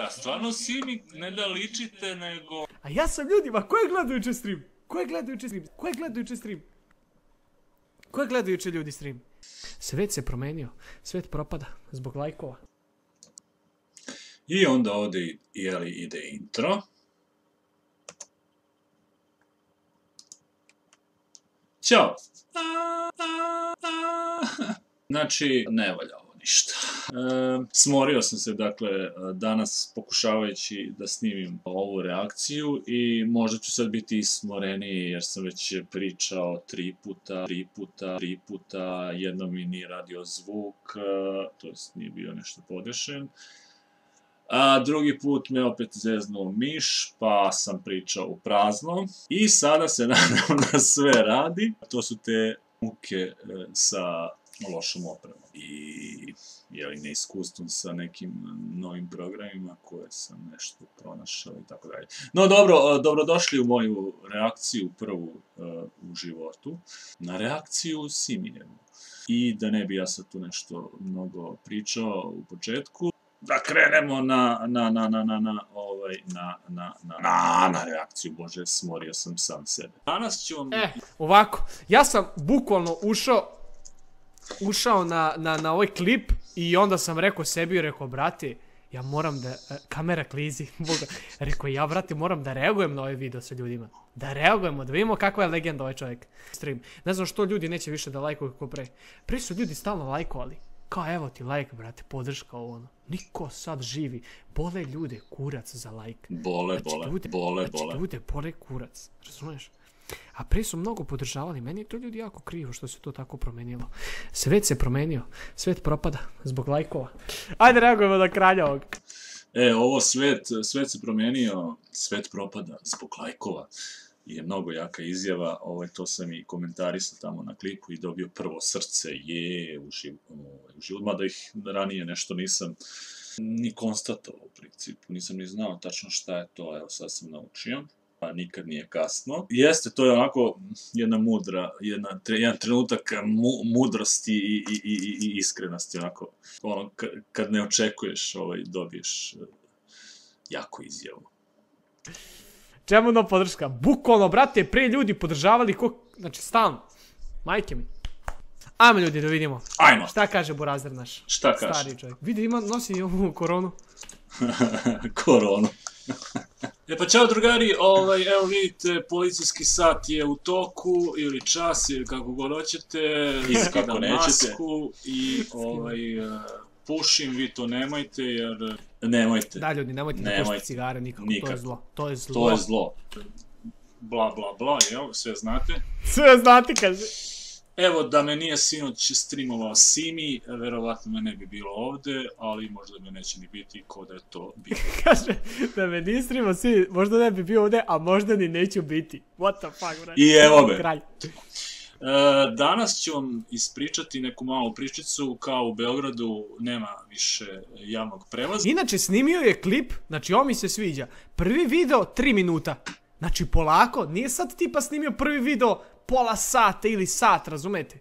A stvarno Simi ne da ličite, nego... A ja sam ljudima, ko je gledao juče stream? Ko je gledao juče stream? Ko je gledao juče stream? Ko je gledao juče ljudi stream? Svet se promenio, svet propada zbog lajkova. I onda ovde ide intro. Ćao! Znači, ne valja ovo ništa. Smorio sam se, dakle, danas pokušavajući da snimim ovu reakciju i možda ću sad biti smoreniji jer sam već pričao tri puta, jednom mi nije radio zvuk, to jest nije bio nešto podešen. A drugi put me opet zeznuo miš, pa sam pričao u prazno. I sada se nadam da sve radi. To su te muke sa lošom opremom i neiskustvom sa nekim novim programima koje sam nešto pronašao i tako dalje. No dobro, dobrodošli u moju reakciju prvu u životu, na reakciju Simijevu. I da ne bi ja sad tu nešto mnogo pričao u početku, da krenemo na reakciju. Bože, smorio sam sam sebe. Danas ću vam... Ovako, ja sam bukvalno ušao na ovaj klip i onda sam rekao sebi, brate, ja moram da, kamera klizi, boga, rekao ja, brate, moram da reagujem na ovaj video sa ljudima. Da reagujemo, da vidimo kakva je legenda ovaj čovjek. Stream. Ne znam što ljudi neće više da lajkuju kako pre. Pre su ljudi stalno lajkovali. Kao evo ti lajk, brate, podrška ovo ono. Niko sad živi. Bole ljude kurac za lajk. Bole. Ljude bole kurac. Razumiješ? A pre su mnogo podržavali. Meni je to ljudi jako krivo što se to tako promenilo. Svet se promenio. Svet propada zbog lajkova. Ajde reagujemo na kralja ovog. Ovo svet se promenio, svet propada zbog lajkova. Je mnogo jaka izjava, to sam i komentarisao tamo na klipu i dobio prvo srce, u život, mada ih ranije nešto nisam ni konstatovao u principu, nisam ni znao tačno šta je to, evo sad sam naučio, pa nikad nije kasno. Jeste, to je onako jedna mudra, jedan trenutak mudrosti i iskrenosti, onako, kad ne očekuješ, dobiješ jaku izjavu. Čemu no podrška? Bukvalno, brate, pre ljudi podržavali znači stalno. Majke mi. Ajmo ljudi da vidimo. Ajmo. Šta kaže Burazir naš? Šta kaže? Stari čovjek. Vidi, nosi ovu koronu. Koronu. Pa čao drugari, evo vidite, policijski sat je u toku, ili čas, ili kako god hoćete. Skidam masku i pušim, vi to nemojte, jer... Nemojte. Da, ljudi, nemojte da pušite cigare nikako, to je zlo. To je zlo. Bla, bla, bla, jel? Sve znate? Sve znate, kaže. Evo, da me nije sinoć streamovao Simi, verovatno me ne bi bilo ovde, ali možda me neće ni biti ko da je to bilo. Kaže, da me nije streamovao Simi, možda ne bi bio ovde, a možda ni neću biti. What the fuck, brate. I evo me. Kralj. Danas ću vam ispričati neku malu pričicu, kao u Beogradu nema više javnog prevoza. Inače, snimio je klip, znači ovo mi se sviđa, prvi video 3 minuta, znači polako, nije sad tipa snimio prvi video pola sata ili sat, razumete?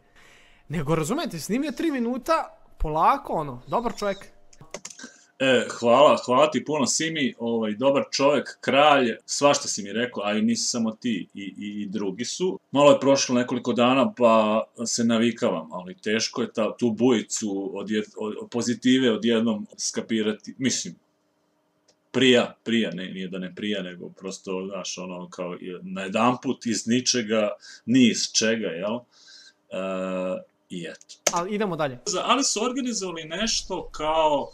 Nego, razumete, snimio 3 minuta, polako, dobar čovjek. Hvala ti puno Simi, dobar čovjek, kralj, svašta si mi rekao, a i nisi samo ti, i drugi su. Malo je prošlo nekoliko dana pa se navikavam, ali teško je tu bujicu pozitive odjednom skapirati, mislim, prija, nije da ne prija, nego prosto, znaš, kao na jedan put iz ničega, ni iz čega, jel? I eto. Ali idemo dalje. Ali su organizovali nešto kao...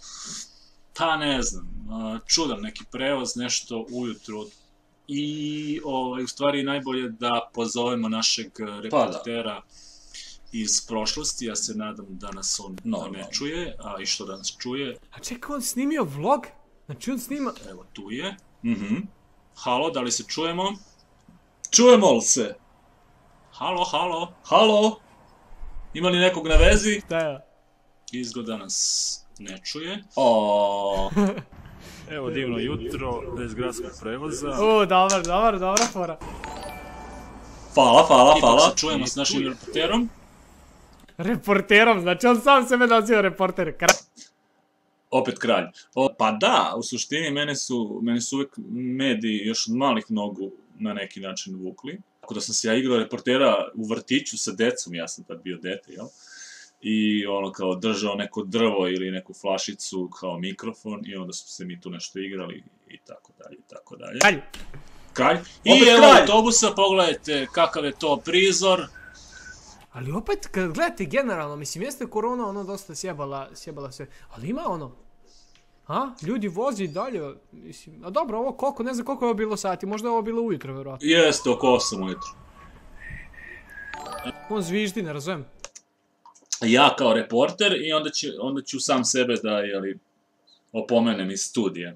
Pa ne znam, čudan neki prevoz, nešto ujutru i u stvari najbolje da pozovemo našeg reportera iz prošlosti, ja se nadam da nas on ne čuje, a i što da nas čuje. A čekaj, on snimio vlog? Znači on snima... Evo tu je. Halo, da li se čujemo? Čujemo li se? Halo? Ima li nekog na vezi? Da je. Izgleda nas... ne čuje. Evo divno jutro, bez gradskog prevoza. Dobra fora. Hvala. Ipak se čujemo s našim reporterom. Reporterom, znači on sam sebe naziva reporter. Opet kralj. Pa da, u suštini mene su uvek mediji još od malih nogu na neki način vukli. Tako da sam se ja igrao reportera u vrtiću sa decom, ja sam tad bio dete, jel? I ono kao držao neko drvo ili neku flašicu kao mikrofon i onda smo se mi tu nešto igrali i tako dalje, i tako dalje. Kralj. I evo autobusa, pogledajte kakav je to prizor. Ali opet, kad gledate generalno, mislim, jeste korona ono dosta sjebala sve, ali ima ono, ljudi vozi dalje, mislim, a dobro, ovo koliko, ne znam koliko je ovo bilo sati, možda je ovo bilo ujutro, vjerojatno. Jeste, oko 8 ujutro. On zviždi, ne razumijem. Ja kao reporter i onda ću sam sebe da, jeli, opomenem iz studija.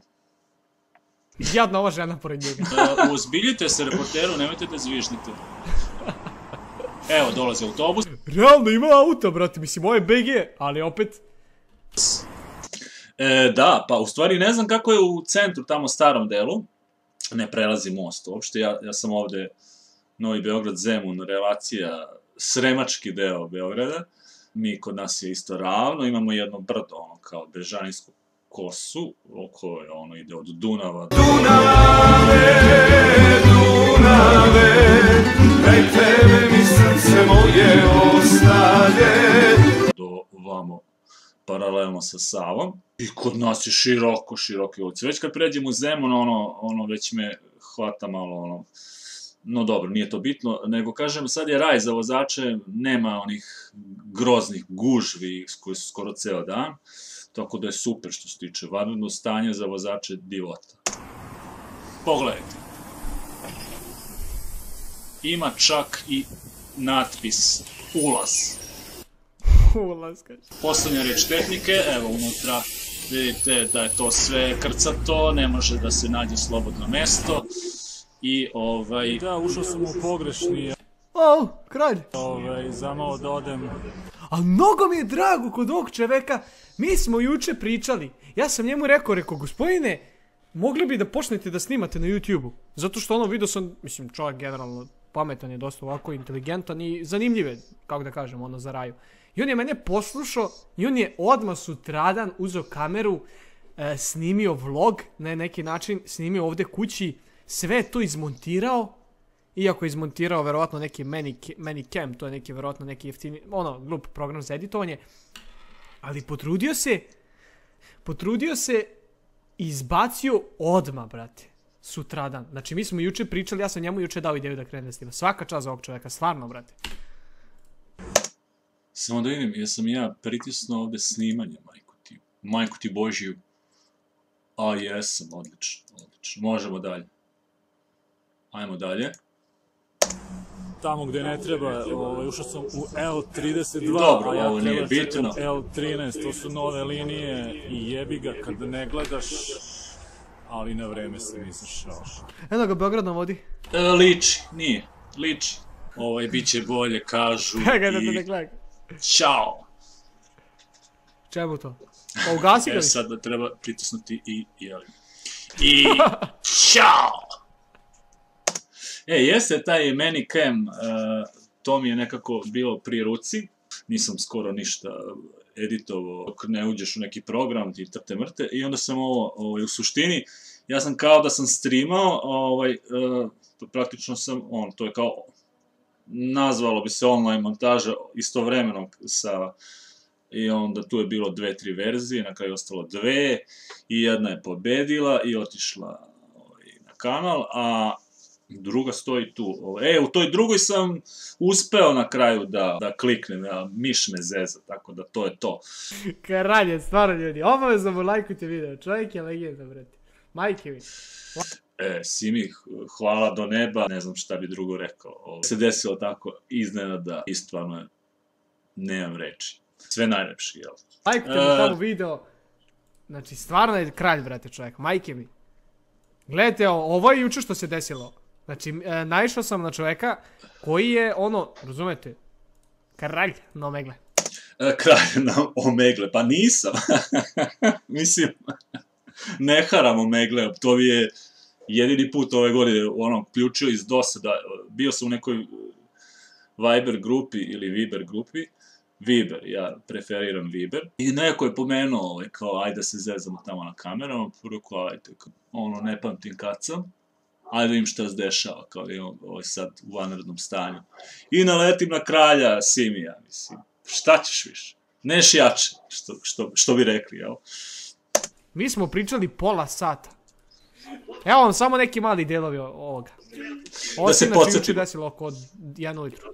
Jadna ova žena pored njega. Uzbiljite se reporteru, nemojte da zviždite. Evo, dolazi autobus. Realno ima auto, brate, mislim, ovo je BG, ali opet... Da, pa u stvari ne znam kako je u centru, tamo starom delu, ne prelazi most uopšte, ja sam ovde Novi Beograd, Zemun, relacija, sremački deo Beograda, kod nas je isto ravno, imamo jedno brdo, ono, kao Bežanijsku kosu, koje, ono, ide od Dunava. Dunave, kraj tebe mi srce moje ostaje. Do vamo, paralelno sa Savom. I kod nas je široke ulice. Već kad pređem u Zemun, ono, već me hvata malo, ono, no dobro, nije to bitno, nego kažem, sad je raj za vozače, nema onih groznih gužvi koji su skoro ceo dan, tako da je super što se tiče vanredno stanje za vozače divota. Pogledajte. Ima čak i natpis ulaz. Ulaz, kaže. Poslednja reč tehnike, evo unutra vidite da je to sve krcato, ne može da se nađe slobodno mesto. I Da, ušao sam u pogrešni... Kralj! Zamao da odem... A mnogo mi je drago kod ovog čoveka, mi smo juče pričali, ja sam njemu rekao, gospodine, mogli bi da počnete da snimate na YouTube-u, zato što ono vidio sam, mislim, čovjek generalno pametan je, dosta ovako inteligentan i zanimljiv je, kako da kažem, ono za raju. I on je mene poslušao i on je odmah sutradan uzeo kameru, snimio vlog, na neki način snimio ovde kući, sve to izmontirao, iako je izmontirao verovatno neki Manicam, to je neki verovatno neki jeftini, ono, glup program za editovanje, ali potrudio se i izbacio odmah, brate, sutradan. Znači, mi smo juče pričali, ja sam njemu juče dao ideju da krene da snima. Svaka čast za ovog čoveka, stvarno, brate. Samo da vidim, jesam ja pritisnuo ovde snimanje, majku ti Božiju. A, jesam, odlično. Možemo dalje. Ajmo dalje. Tamo gde ne treba, ušao sam u L32, dobro, a ja ovo nije treba bitno. čekam L13, to su nove linije i jebi ga kad ne gledaš, ali na vreme se nisam šao. Eno ga Beograd nam vodi. Liči, nije, liči. Bit će bolje, kažu i... Ćao! Čemu to? Pa ugasi ga li? Sad treba pritisnuti i ćao! Jeste taj Manicam, to mi je nekako bilo pri ruci, nisam skoro ništa editovao, dok ne uđeš u neki program, ti trte mrte, i onda sam u suštini, ja sam kao da sam streamao, praktično sam, to je kao, nazvalo bi se online montaža istovremeno sa, i onda tu je bilo 2-3 verzije, na kraju je ostalo 2, i jedna je pobedila i otišla na kanal, a druga stoji tu. U toj drugoj sam uspeo na kraju da kliknem, miš me zeza, tako da to je to. Kralj, stvarno ljudi, obavezno mu lajkujte video, čovjek je legenda, brate. Majke mi. Simi, hvala do neba, ne znam šta bi drugo rekao. Se desilo tako iznenada i stvarno nemam reči. Sve najlepši, jel? Lajkujte mi tamo video. Znači, stvarno je kralj, brate, čovjek, majke mi. Gledajte, ovo je juče što se desilo. Znači, naišao sam na čoveka koji je, razumete, kralj na omegle. Kralj na omegle, pa nisam. Mislim, ne haram omegle, to mi je jedini put ove godine, ključio iz dosada. Bio sam u nekoj Viber grupi ili Viber grupi, Viber, ja preferiram Viber. I neko je pomenuo, kao, ajde da se zezamo tamo na kamerama, rekao, ajde, ono, ne pamtim kad sam, ajde vidim šta se dešava, kao da imam sad u vanrednom stanju. I naletim na kralja Simija, mislim, šta ćeš više? Neš jače, što bi rekli, jel? Mi smo pričali pola sata. Evo vam samo neki mali delovi ovoga. Da se podsjetimo. Juče desilo oko 1 ujutru.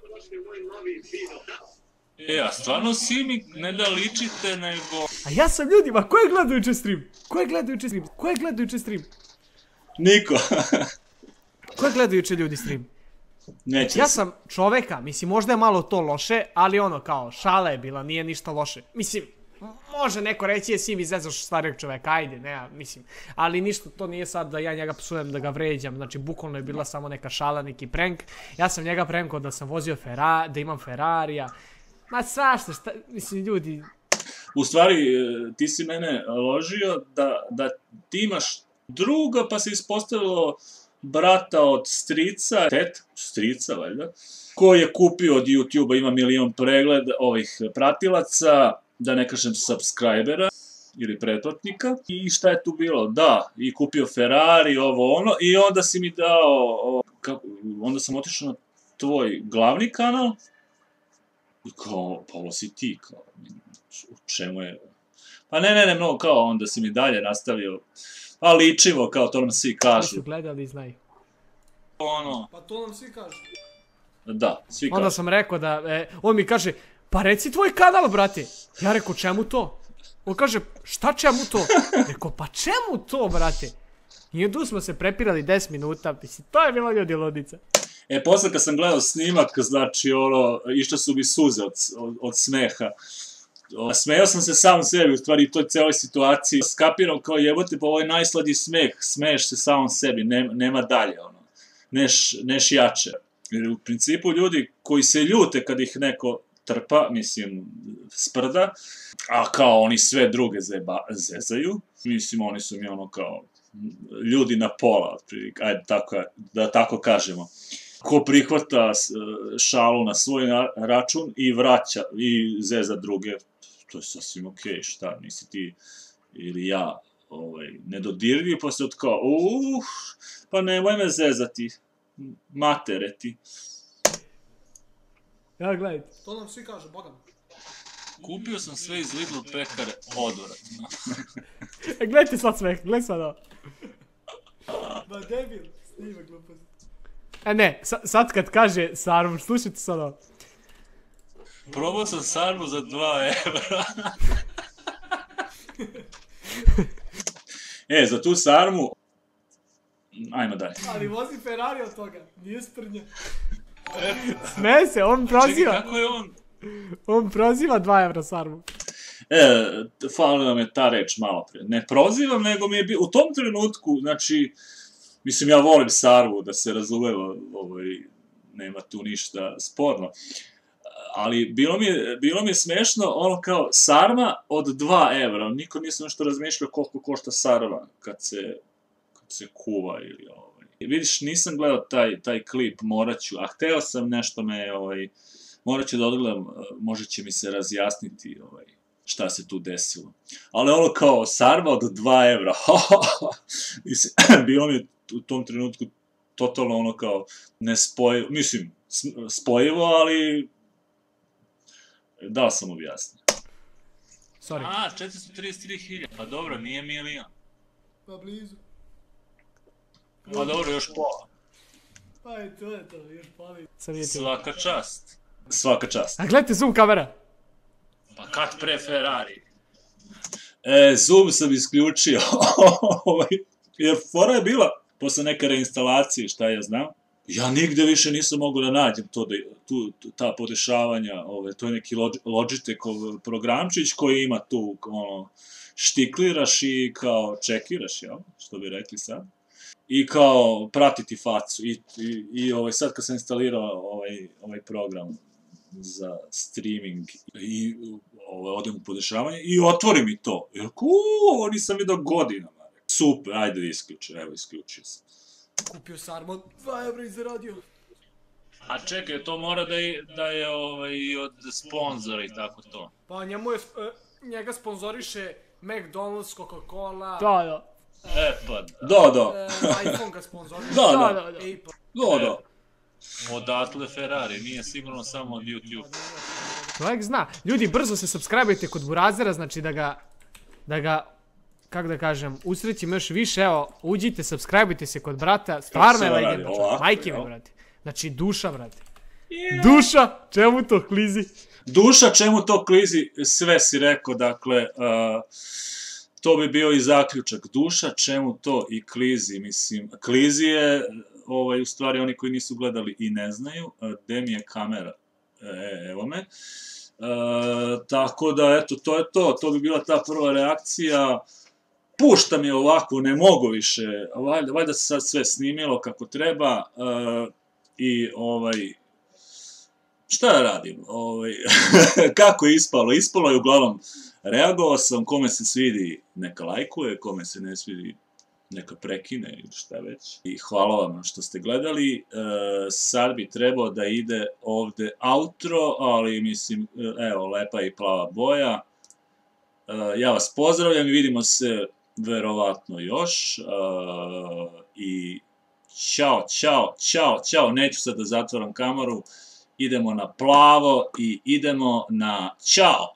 A stvarno Simi ne da ličite, nego... A ja sam ljudima, ko je gledao juče stream? Ko je gledao juče stream? Ko je gledao juče stream? Niko. Ko je gledao juče ljudi stream? Neće Ja sam čoveka, mislim, možda je malo to loše, ali ono, kao, šala je bila, nije ništa loše. Mislim, može neko reći je Simi zezaš starijeg čoveka, ajde, ne, mislim. Ali ništa, to nije sad da ja njega psujem, da ga vređam, znači, bukvalno je bila samo neka šala, neki prank. Ja sam njega prankao da sam vozio da imam Ferrarija. Ma svašta, šta, mislim, ljudi... U stvari, ti si mene ložio da ti imaš druga, pa se ispostavilo brata od strica, strica, valjda, koji je kupio od YouTube-a, ima 1.000.000 pregleda ovih pratilaca, da ne kažem subscribera ili pretplatnika. I šta je tu bilo? Da, i kupio Ferrari, ovo ono, i onda si mi dao, onda sam otišao na tvoj glavni kanal, i kao, pa ovo si ti, kao, u čemu je... Pa ne, mnogo, kao, onda si mi dalje nastavio, a ličivo, kao, to nam svi kažu. Oni su gledali i znaju. Ono... Pa to nam svi kažu. Da, svi kažu. Onda sam rekao da, on mi kaže, pa reci tvoj kanal, brate. Ja rekao, čemu to? On kaže, šta čemu to? Rekao, pa čemu to, brate? I tu smo se prepirali 10 minuta, mislim, to je bila ljudi ludica. Posle kad sam gledao snimak, znači, ono, išle su mi suze od smeha. Smejao sam se sam sebi, u stvari, u toj celoj situaciji. Skapiram kao jebote, pa ovo je najslađi smeh, smeješ se samom sebi, nema dalje, ono. Neš jače. Jer u principu ljudi koji se ljute kad ih neko trpa, mislim, sprda, a kao oni sve druge zezaju, mislim, oni su mi ono kao ljudi na pola, ajde da tako kažemo. Ko prihvata šalu na svoj račun i vraća i zeza druge, to je sasvim okej, šta, nisi ti ili ja nedodirljiv, pa se od kao, pa nemoj me zezati, matere ti. Ja, gledajte. To nam svi kažu, bogam. Kupio sam sve iz Lidl pekare odvratno. Gledajte sad smeh, gledaj sad ovo. Ma debil, snima glupost. Ne, sad kad kaže sarmu, slušajte sad ovo. Probao sam sarmu za 2 evra. Za tu sarmu... Ajmo dalje. Ali vozi Ferrari od toga, nije sprnja. Smeje se, on proziva. Čekaj, kako je on? On proziva 2 evra sarmu. Falila me ta reč malo prije. Ne prozivam, nego mi je u tom trenutku, znači, mislim, ja volim sarmu, da se razumeva, nema tu ništa sporno. Ali bilo mi je smešno, ono kao, sarma od 2 evra. Niko nisam nešto razmišljao koliko košta sarma kad se kuva ili Vidiš, nisam gledao taj klip, morat ću, a hteo sam nešto morat ću da odgledam, možda će mi se razjasniti šta se tu desilo. Ali ono kao, sarma od 2 evra, bilo mi je u tom trenutku totalno ono kao nespojivo, mislim, spojivo, ali da sam objasnio. Sorry. 433.000, pa dobro, nije 1.000.000. Pa blizu. Pa dobro, još pola. Pa i to je to, još pali. Svaka čast. Svaka čast. A gledajte zoom kamera. Pa kad pre Ferrari? Zoom sam isključio. Jer fora je bila, posle neke reinstalacije, šta ja znam, ja nigde više nisam mogu da nađem ta podešavanja, to je neki Logitechov programčić koji ima tu, štikliraš i kao čekiraš, jel? Što bi rekli sad. I kao pratiti facu. I sad kad sam instalirao ovaj program za streaming i odem u podešavanje i otvori mi to. I ovo nisam vidio godinama. Super, ajde da isključim, evo isključio sam. Kupio sarmu, 2 evra i zaradio. A čekaj, to mora da je i od sponzora i tako to. Pa njega sponzoriše McDonald's, Coca-Cola. Da. Pa da. iPhone ga sponzoriše. Da. Odatle Ferrari, nije sigurno samo od YouTube. Čovjek zna. Ljudi, brzo se subscribe-ajte kod Burazera, znači da ga, kako da kažem, usrećim još više. Evo, uđite, subscribe-ajte se kod brata. Stvarno je legenda. Majke mi, brate. Znači, duša, brate. Duša, čemu to klizi? Duša, čemu to klizi, sve si rekao, dakle, to bi bio i zaključak. Duša, čemu to i klizi, mislim, klizi je, u stvari, oni koji nisu gledali i ne znaju, gde mi je kamera, evo me, tako da, eto, to je to bi bila ta prva reakcija, puštam je ovako, ne mogu više, valjda se sad sve snimilo kako treba, i, šta da radim, kako je ispalo? Ispalo je uglavnom, reagovao sam, kome se svidi neka lajkuje, kome se ne svidi neka prekine ili šta već. I hvala vam što ste gledali, sad bi trebao da ide ovde outro, ali mislim, evo, lepa i plava boja. Ja vas pozdravljam i vidimo se verovatno još. I ćao, neću sad da zatvaram kameru. Idemo na plavo i idemo na ćao!